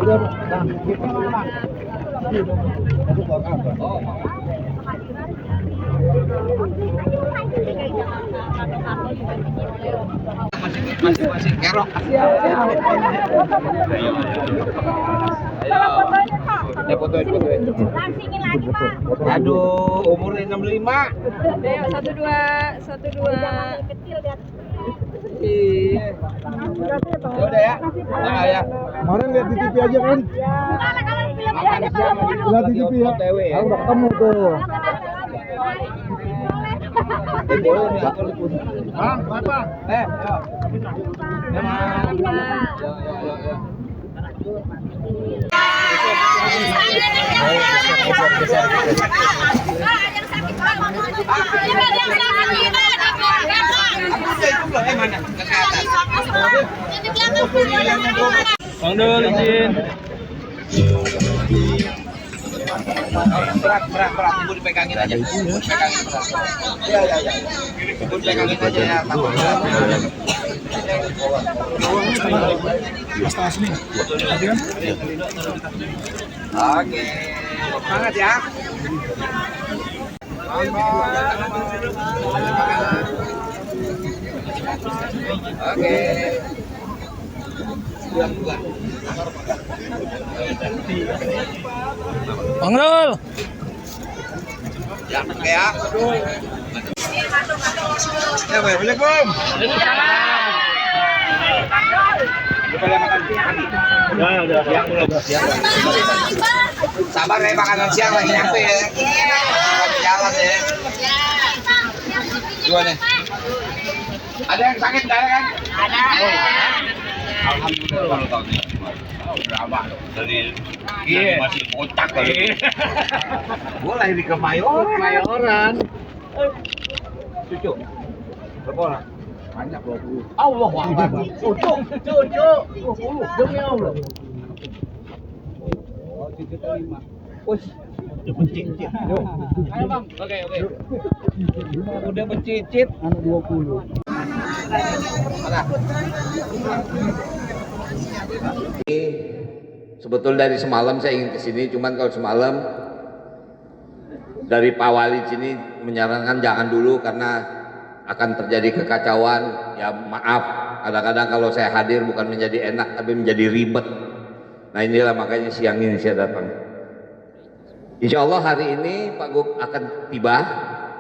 Udah, Bang. Gimana, Bang? Oh. Masih kerok. Ya fotoin. Langsingin lagi, Pak. Aduh, umurnya 65. Ayo, 1 2 1 2. Kecil lihat. Iya. Ya udah ya. Nah, ya. Kemarin lihat di TV aja kan? Gimana kalau filmnya Makan ada siang tahu dulu? Lihat di TV ya. Aku udah ketemu tuh. Boleh nih aku liput. Bang, apa? Ya. Ya. Bang Dul izin. Berat. Ibu dipegangin aja. Pegangin berat. Iya. Ibu dipegangin aja ya. Oke. Semangat ya. Oke. Bang Dul. Ya, oke ya. Assalamualaikum. Boleh makan siang? Udah. Siang belum? Siang. Sabar ya, makanan siang lagi nyampe ya. Jalan ya. Gimana? Ada yang sakit enggak kan? Ada. Alhamdulillah kalau tahun ini. Berapa? Dari masih kocak kali. Gua lahir di Kemayoran. Cucu. Berapa orang? Banyak 20. Allah Akbar. Cucu. 20. Demi Allah. Oh, cucu 5. Wes. Udah mencicit. Ayo Bang. Oke. Udah mencicit. Anak 20. Sebetulnya dari semalam saya ingin kesini, cuman kalau semalam dari Pak Wali sini menyarankan jangan dulu karena akan terjadi kekacauan. Ya maaf, kadang-kadang kalau saya hadir bukan menjadi enak tapi menjadi ribet. Nah inilah makanya siang ini saya datang. Insya Allah hari ini Pak Gub akan tiba.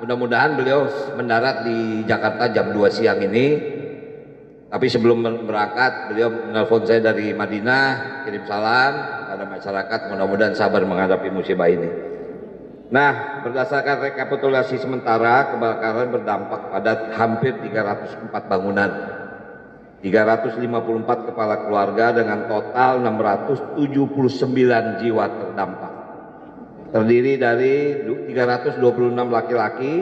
Mudah-mudahan beliau mendarat di Jakarta jam 2 siang ini. Tapi sebelum berangkat beliau menelpon saya dari Madinah, kirim salam pada masyarakat, mudah-mudahan sabar menghadapi musibah ini. Nah, berdasarkan rekapitulasi sementara, kebakaran berdampak pada hampir 304 bangunan, 354 kepala keluarga dengan total 679 jiwa terdampak. Terdiri dari 326 laki-laki,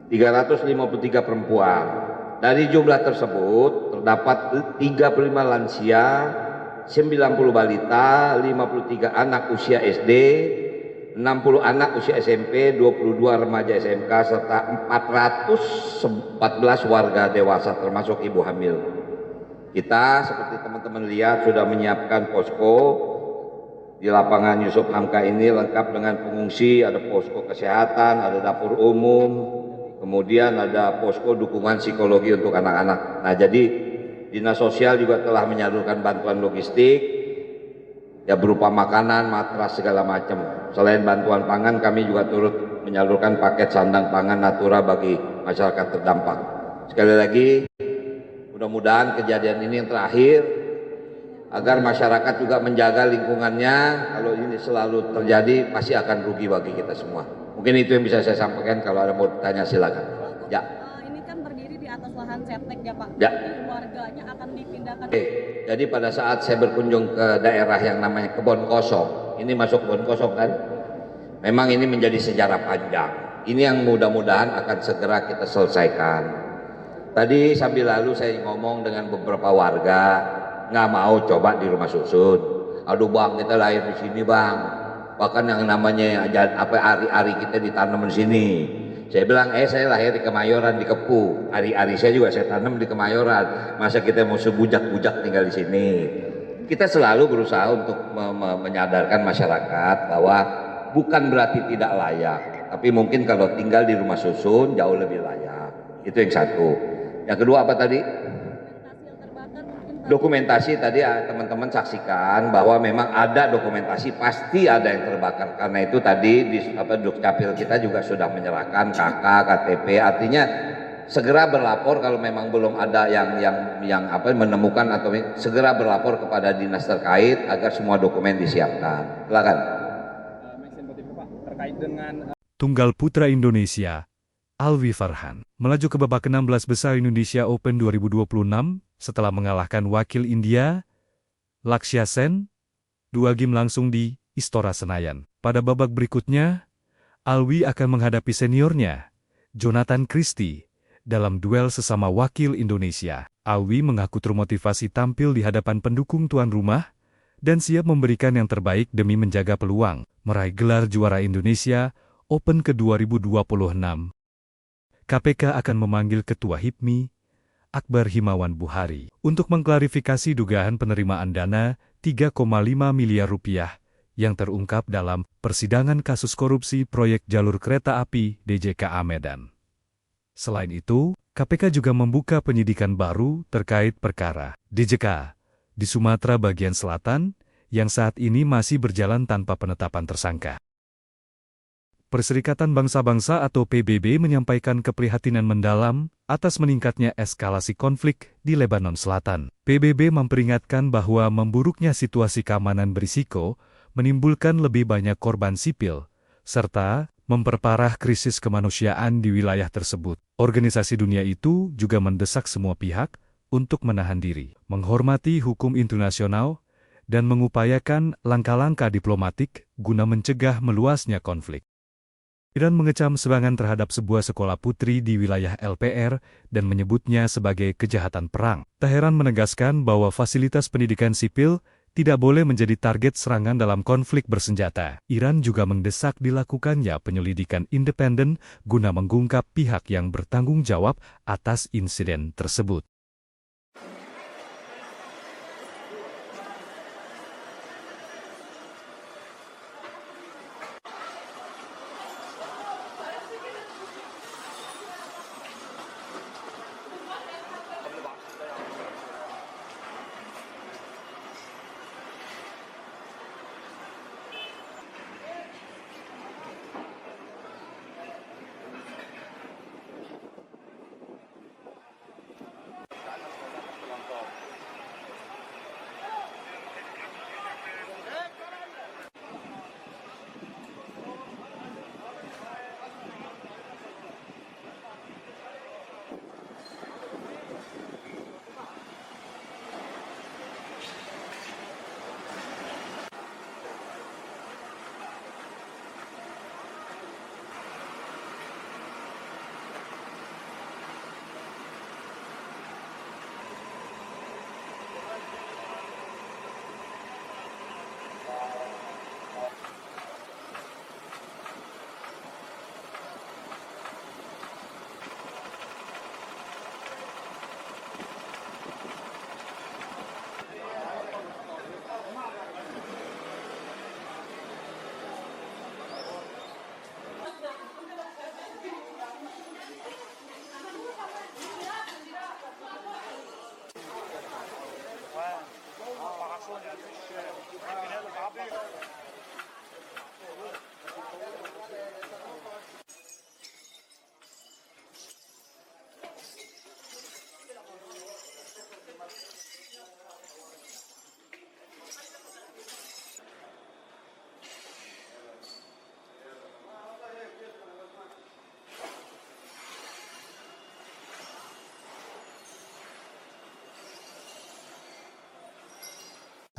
353 perempuan. Dari jumlah tersebut terdapat 35 lansia, 90 balita, 53 anak usia SD, 60 anak usia SMP, 22 remaja SMK, serta 414 warga dewasa termasuk ibu hamil. Kita seperti teman-teman lihat sudah menyiapkan posko di lapangan Yusuf Hamka ini lengkap dengan pengungsi, ada posko kesehatan, ada dapur umum, kemudian ada posko dukungan psikologi untuk anak-anak. Nah jadi Dinas Sosial juga telah menyalurkan bantuan logistik ya berupa makanan, matras segala macam. Selain bantuan pangan kami juga turut menyalurkan paket sandang pangan natura bagi masyarakat terdampak. Sekali lagi mudah-mudahan kejadian ini yang terakhir agar masyarakat juga menjaga lingkungannya. Kalau ini selalu terjadi pasti akan rugi bagi kita semua. Mungkin itu yang bisa saya sampaikan. Kalau ada mau tanya silakan. Ya. Ini kan berdiri di atas lahan septic ya Pak. Ya. Jadi warganya akan dipindahkan. Oke. Jadi pada saat saya berkunjung ke daerah yang namanya Kebon Kosong, ini masuk Kebon Kosong kan? Memang ini menjadi sejarah panjang. Ini yang mudah-mudahan akan segera kita selesaikan. Tadi sambil lalu saya ngomong dengan beberapa warga, nggak mau coba di rumah susun. Aduh bang, kita lahir di sini bang, bahkan yang namanya apa ari-ari kita ditanam di sini. Saya bilang saya lahir di Kemayoran di Kepu, ari-ari saya juga saya tanam di Kemayoran, masa kita mau sebujak-bujak tinggal di sini. kita selalu berusaha untuk menyadarkan masyarakat bahwa bukan berarti tidak layak, tapi mungkin kalau tinggal di rumah susun jauh lebih layak. Itu yang satu. Yang kedua apa tadi? Dokumentasi tadi teman-teman saksikan bahwa memang ada dokumentasi, pasti ada yang terbakar. Karena itu tadi di Dukcapil kita juga sudah menyerahkan KK, KTP, artinya segera berlapor kalau memang belum ada yang menemukan, atau segera berlapor kepada dinas terkait agar semua dokumen disiapkan. Silakan. Terkait dengan Tunggal putra Indonesia, Alwi Farhan, melaju ke babak 16 besar Indonesia Open 2026 setelah mengalahkan wakil India, Lakshya Sen, 2 game langsung di Istora Senayan. Pada babak berikutnya, Alwi akan menghadapi seniornya, Jonathan Christie, dalam duel sesama wakil Indonesia. Alwi mengaku termotivasi tampil di hadapan pendukung tuan rumah dan siap memberikan yang terbaik demi menjaga peluang meraih gelar juara Indonesia Open ke-2026. KPK akan memanggil Ketua HIPMI, Akbar Himawan Buhari, untuk mengklarifikasi dugaan penerimaan dana 3,5 miliar rupiah yang terungkap dalam persidangan kasus korupsi proyek jalur kereta api DJKA Medan. Selain itu, KPK juga membuka penyidikan baru terkait perkara DJK di Sumatera bagian selatan yang saat ini masih berjalan tanpa penetapan tersangka. Perserikatan Bangsa-Bangsa atau PBB menyampaikan keprihatinan mendalam atas meningkatnya eskalasi konflik di Lebanon Selatan. PBB memperingatkan bahwa memburuknya situasi keamanan berisiko menimbulkan lebih banyak korban sipil, serta memperparah krisis kemanusiaan di wilayah tersebut. Organisasi dunia itu juga mendesak semua pihak untuk menahan diri, menghormati hukum internasional, dan mengupayakan langkah-langkah diplomatik guna mencegah meluasnya konflik. Iran mengecam serangan terhadap sebuah sekolah putri di wilayah LPR dan menyebutnya sebagai kejahatan perang. Teheran menegaskan bahwa fasilitas pendidikan sipil tidak boleh menjadi target serangan dalam konflik bersenjata. Iran juga mendesak dilakukannya penyelidikan independen guna mengungkap pihak yang bertanggung jawab atas insiden tersebut.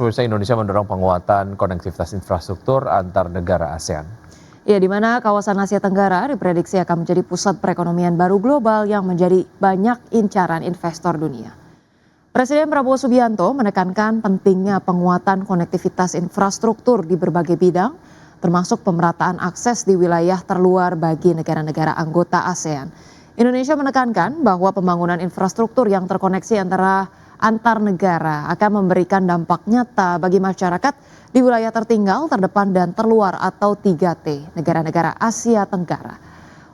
Khususnya Indonesia mendorong penguatan konektivitas infrastruktur antar negara ASEAN. Ya, di mana kawasan Asia Tenggara diprediksi akan menjadi pusat perekonomian baru global yang menjadi banyak incaran investor dunia. Presiden Prabowo Subianto menekankan pentingnya penguatan konektivitas infrastruktur di berbagai bidang, termasuk pemerataan akses di wilayah terluar bagi negara-negara anggota ASEAN. Indonesia menekankan bahwa pembangunan infrastruktur yang terkoneksi antara antar negara akan memberikan dampak nyata bagi masyarakat di wilayah tertinggal, terdepan, dan terluar atau 3T, negara-negara Asia Tenggara.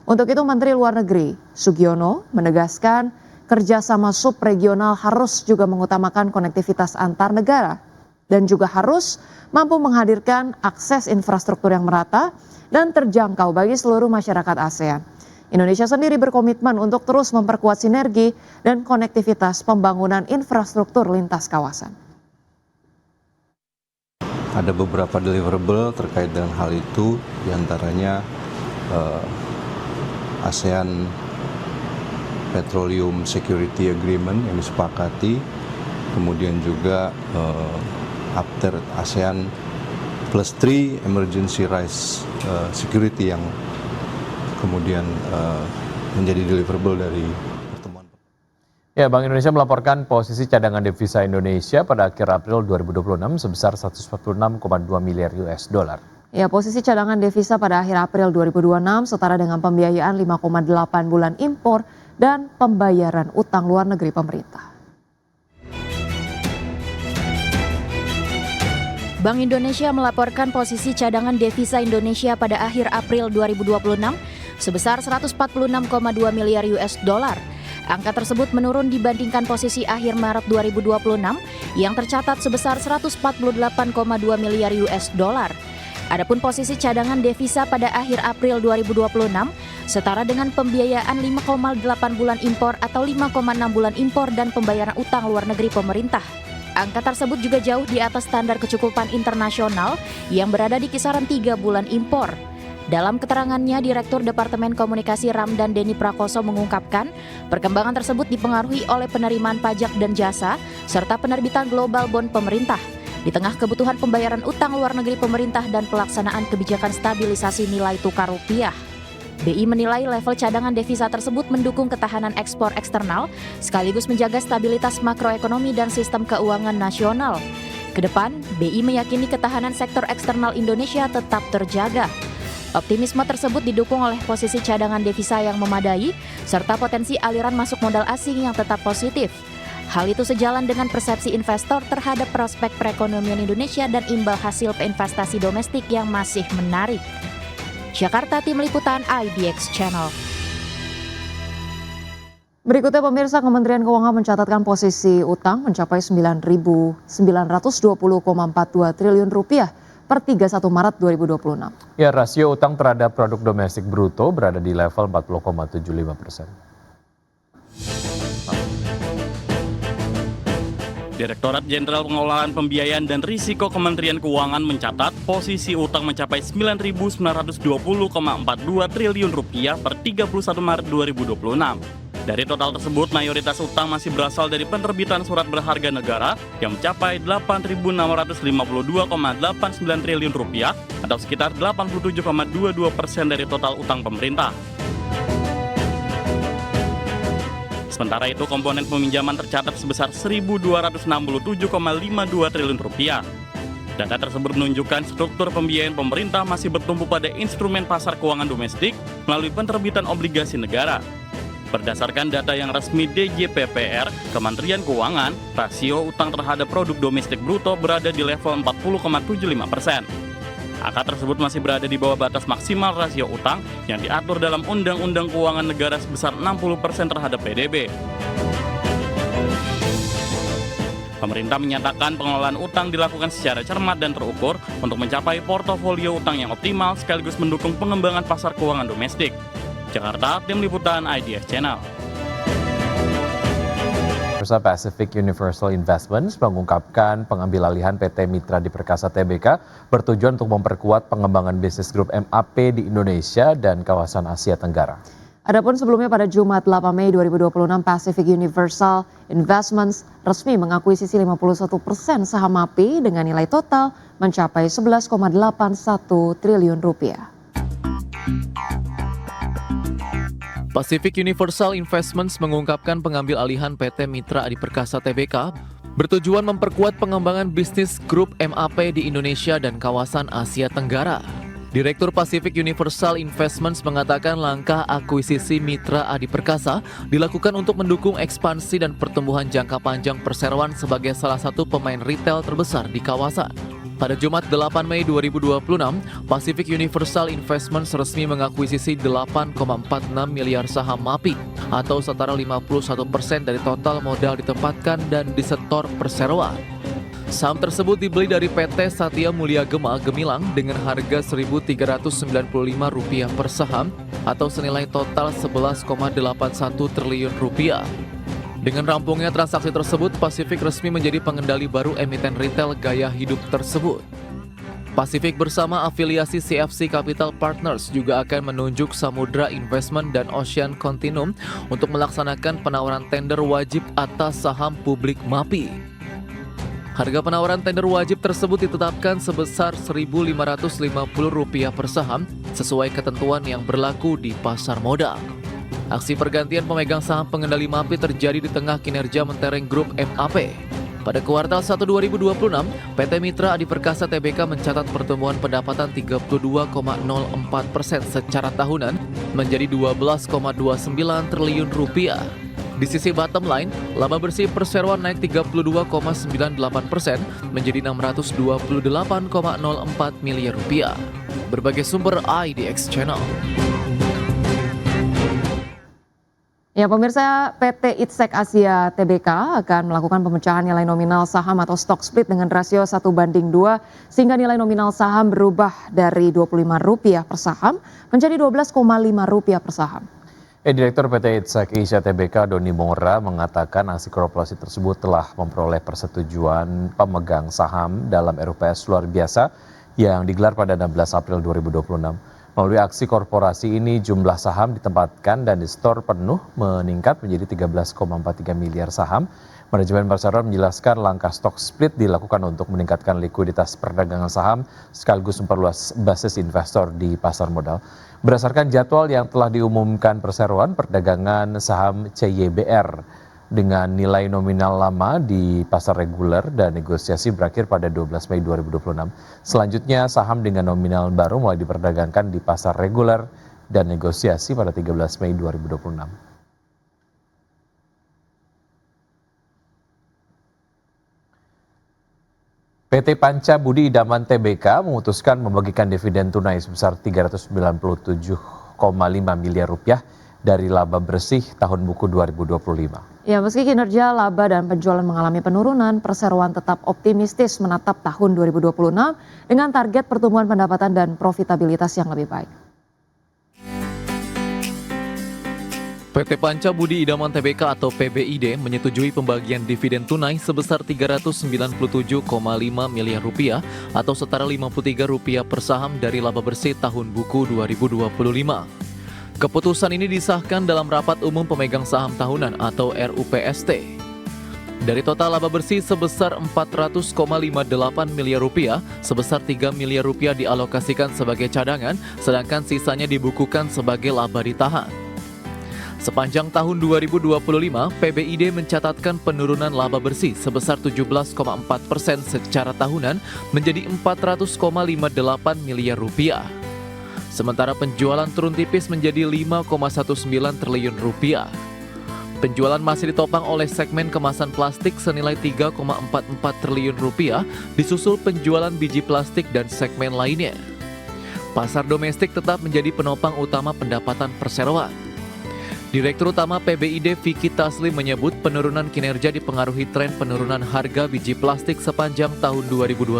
Untuk itu Menteri Luar Negeri Sugiono menegaskan kerjasama subregional harus juga mengutamakan konektivitas antar negara dan juga harus mampu menghadirkan akses infrastruktur yang merata dan terjangkau bagi seluruh masyarakat ASEAN. Indonesia sendiri berkomitmen untuk terus memperkuat sinergi dan konektivitas pembangunan infrastruktur lintas kawasan. Ada beberapa deliverable terkait dengan hal itu, diantaranya ASEAN Petroleum Security Agreement yang disepakati, kemudian juga after ASEAN Plus 3 Emergency Rice Security yang kemudian menjadi deliverable dari pertemuan. Ya, Bank Indonesia melaporkan posisi cadangan devisa Indonesia pada akhir April 2026 sebesar 146,2 miliar US dollar. Ya, posisi cadangan devisa pada akhir April 2026 setara dengan pembiayaan 5,8 bulan impor dan pembayaran utang luar negeri pemerintah. Bank Indonesia melaporkan posisi cadangan devisa Indonesia pada akhir April 2026 sebesar 146,2 miliar US dollar. Angka tersebut menurun dibandingkan posisi akhir Maret 2026 yang tercatat sebesar 148,2 miliar US dollar. Adapun posisi cadangan devisa pada akhir April 2026 setara dengan pembiayaan 5,8 bulan impor atau 5,6 bulan impor dan pembayaran utang luar negeri pemerintah. Angka tersebut juga jauh di atas standar kecukupan internasional yang berada di kisaran 3 bulan impor. Dalam keterangannya, Direktur Departemen Komunikasi Ramdan Denny Prakoso mengungkapkan, perkembangan tersebut dipengaruhi oleh penerimaan pajak dan jasa serta penerbitan global bond pemerintah. Di tengah kebutuhan pembayaran utang luar negeri pemerintah dan pelaksanaan kebijakan stabilisasi nilai tukar rupiah. BI menilai level cadangan devisa tersebut mendukung ketahanan ekspor eksternal sekaligus menjaga stabilitas makroekonomi dan sistem keuangan nasional. Kedepan, BI meyakini ketahanan sektor eksternal Indonesia tetap terjaga. Optimisme tersebut didukung oleh posisi cadangan devisa yang memadai serta potensi aliran masuk modal asing yang tetap positif. Hal itu sejalan dengan persepsi investor terhadap prospek perekonomian Indonesia dan imbal hasil investasi domestik yang masih menarik. Jakarta, Tim Liputan IDX Channel. Berikutnya pemirsa, Kementerian Keuangan mencatatkan posisi utang mencapai 9.920,42 triliun rupiah per 31 Maret 2026. Ya, rasio utang terhadap produk domestik bruto berada di level 40,75%. Direktorat Jenderal Pengelolaan Pembiayaan dan Risiko Kementerian Keuangan mencatat posisi utang mencapai 9.920,42 triliun rupiah per 31 Maret 2026. Dari total tersebut, mayoritas utang masih berasal dari penerbitan surat berharga negara yang mencapai 8.652,89 triliun rupiah atau sekitar 87,22% dari total utang pemerintah. Sementara itu, komponen peminjaman tercatat sebesar 1.267,52 triliun rupiah. Data tersebut menunjukkan struktur pembiayaan pemerintah masih bertumpu pada instrumen pasar keuangan domestik melalui penerbitan obligasi negara. Berdasarkan data yang resmi DJPPR, Kementerian Keuangan, rasio utang terhadap produk domestik bruto berada di level 40,75%. Angka tersebut masih berada di bawah batas maksimal rasio utang yang diatur dalam Undang-Undang Keuangan Negara sebesar 60% terhadap PDB. Pemerintah menyatakan pengelolaan utang dilakukan secara cermat dan terukur untuk mencapai portofolio utang yang optimal sekaligus mendukung pengembangan pasar keuangan domestik. Jakarta, Tim Liputan IDX Channel. Bursa Pacific Universal Investments mengungkapkan pengambil alihan PT Mitra di Perkasa Tbk bertujuan untuk memperkuat pengembangan bisnis grup MAP di Indonesia dan kawasan Asia Tenggara. Adapun sebelumnya pada Jumat 8 Mei 2026, Pacific Universal Investments resmi mengakuisisi 51% saham MAP dengan nilai total mencapai 11,81 triliun rupiah. Pacific Universal Investments mengungkapkan pengambil alihan PT Mitra Adi Perkasa Tbk bertujuan memperkuat pengembangan bisnis grup MAP di Indonesia dan kawasan Asia Tenggara. Direktur Pacific Universal Investments mengatakan langkah akuisisi Mitra Adi Perkasa dilakukan untuk mendukung ekspansi dan pertumbuhan jangka panjang perseroan sebagai salah satu pemain retail terbesar di kawasan. Pada Jumat 8 Mei 2026, Pacific Universal Investments resmi mengakuisisi 8,46 miliar saham MAPI atau setara 51% dari total modal ditempatkan dan disetor perseroan. Saham tersebut dibeli dari PT Satya Mulia Gema Gemilang dengan harga Rp1.395 per saham atau senilai total Rp11,81 triliun. Dengan rampungnya transaksi tersebut, Pacific resmi menjadi pengendali baru emiten retail gaya hidup tersebut. Pacific bersama afiliasi CFC Capital Partners juga akan menunjuk Samudra Investment dan Ocean Continuum untuk melaksanakan penawaran tender wajib atas saham publik MAPI. Harga penawaran tender wajib tersebut ditetapkan sebesar Rp1.550 per saham sesuai ketentuan yang berlaku di pasar modal. Aksi pergantian pemegang saham pengendali MAPI terjadi di tengah kinerja mentereng grup MAP. Pada kuartal 1 2026, PT Mitra Adi Perkasa Tbk mencatat pertumbuhan pendapatan 32,04% secara tahunan menjadi Rp12,29 triliun. Di sisi bottom line, laba bersih perseroan naik 32,98% menjadi Rp628,04 miliar. Berbagai sumber IDX Channel. Ya, pemirsa, PT Itsek Asia Tbk akan melakukan pemecahan nilai nominal saham atau stock split dengan rasio 1:2 sehingga nilai nominal saham berubah dari Rp25 per saham menjadi Rp12,5 per saham. Direktur PT Itsek Asia Tbk Doni Mora mengatakan aksi korporasi tersebut telah memperoleh persetujuan pemegang saham dalam RUPS luar biasa yang digelar pada 16 April 2026. Melalui aksi korporasi ini jumlah saham ditempatkan dan disetor penuh meningkat menjadi 13,43 miliar saham. Manajemen perseroan menjelaskan langkah stock split dilakukan untuk meningkatkan likuiditas perdagangan saham sekaligus memperluas basis investor di pasar modal. Berdasarkan jadwal yang telah diumumkan perseroan, perdagangan saham CYBR dengan nilai nominal lama di pasar reguler dan negosiasi berakhir pada 12 Mei 2026. Selanjutnya saham dengan nominal baru mulai diperdagangkan di pasar reguler dan negosiasi pada 13 Mei 2026. PT Panca Budi Idaman Tbk memutuskan membagikan dividen tunai sebesar Rp397,5 miliar dari laba bersih tahun buku 2025. Ya, meski kinerja laba dan penjualan mengalami penurunan, perseroan tetap optimistis menatap tahun 2026 dengan target pertumbuhan pendapatan dan profitabilitas yang lebih baik. PT Panca Budi Idaman Tbk atau PBID menyetujui pembagian dividen tunai sebesar Rp397,5 miliar atau setara Rp53 per saham dari laba bersih tahun buku 2025. Keputusan ini disahkan dalam rapat umum pemegang saham tahunan atau RUPST. Dari total laba bersih sebesar Rp400,58 miliar, sebesar Rp3 miliar dialokasikan sebagai cadangan, sedangkan sisanya dibukukan sebagai laba ditahan. Sepanjang tahun 2025, PBID mencatatkan penurunan laba bersih sebesar 17,4% secara tahunan menjadi Rp400,58 miliar. Sementara penjualan turun tipis menjadi Rp5,19 triliun. Penjualan masih ditopang oleh segmen kemasan plastik senilai Rp3,44 triliun, disusul penjualan biji plastik dan segmen lainnya. Pasar domestik tetap menjadi penopang utama pendapatan perseroan. Direktur Utama PBID Vicky Taslim menyebut penurunan kinerja dipengaruhi tren penurunan harga biji plastik sepanjang tahun 2025.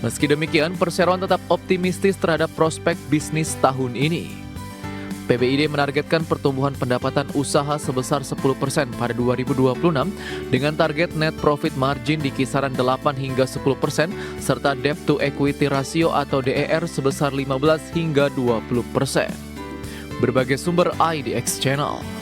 Meski demikian, perseroan tetap optimistis terhadap prospek bisnis tahun ini. PBID menargetkan pertumbuhan pendapatan usaha sebesar 10% pada 2026 dengan target net profit margin di kisaran 8 hingga 10% serta debt to equity ratio atau DER sebesar 15 hingga 20%. Berbagai sumber IDX Channel.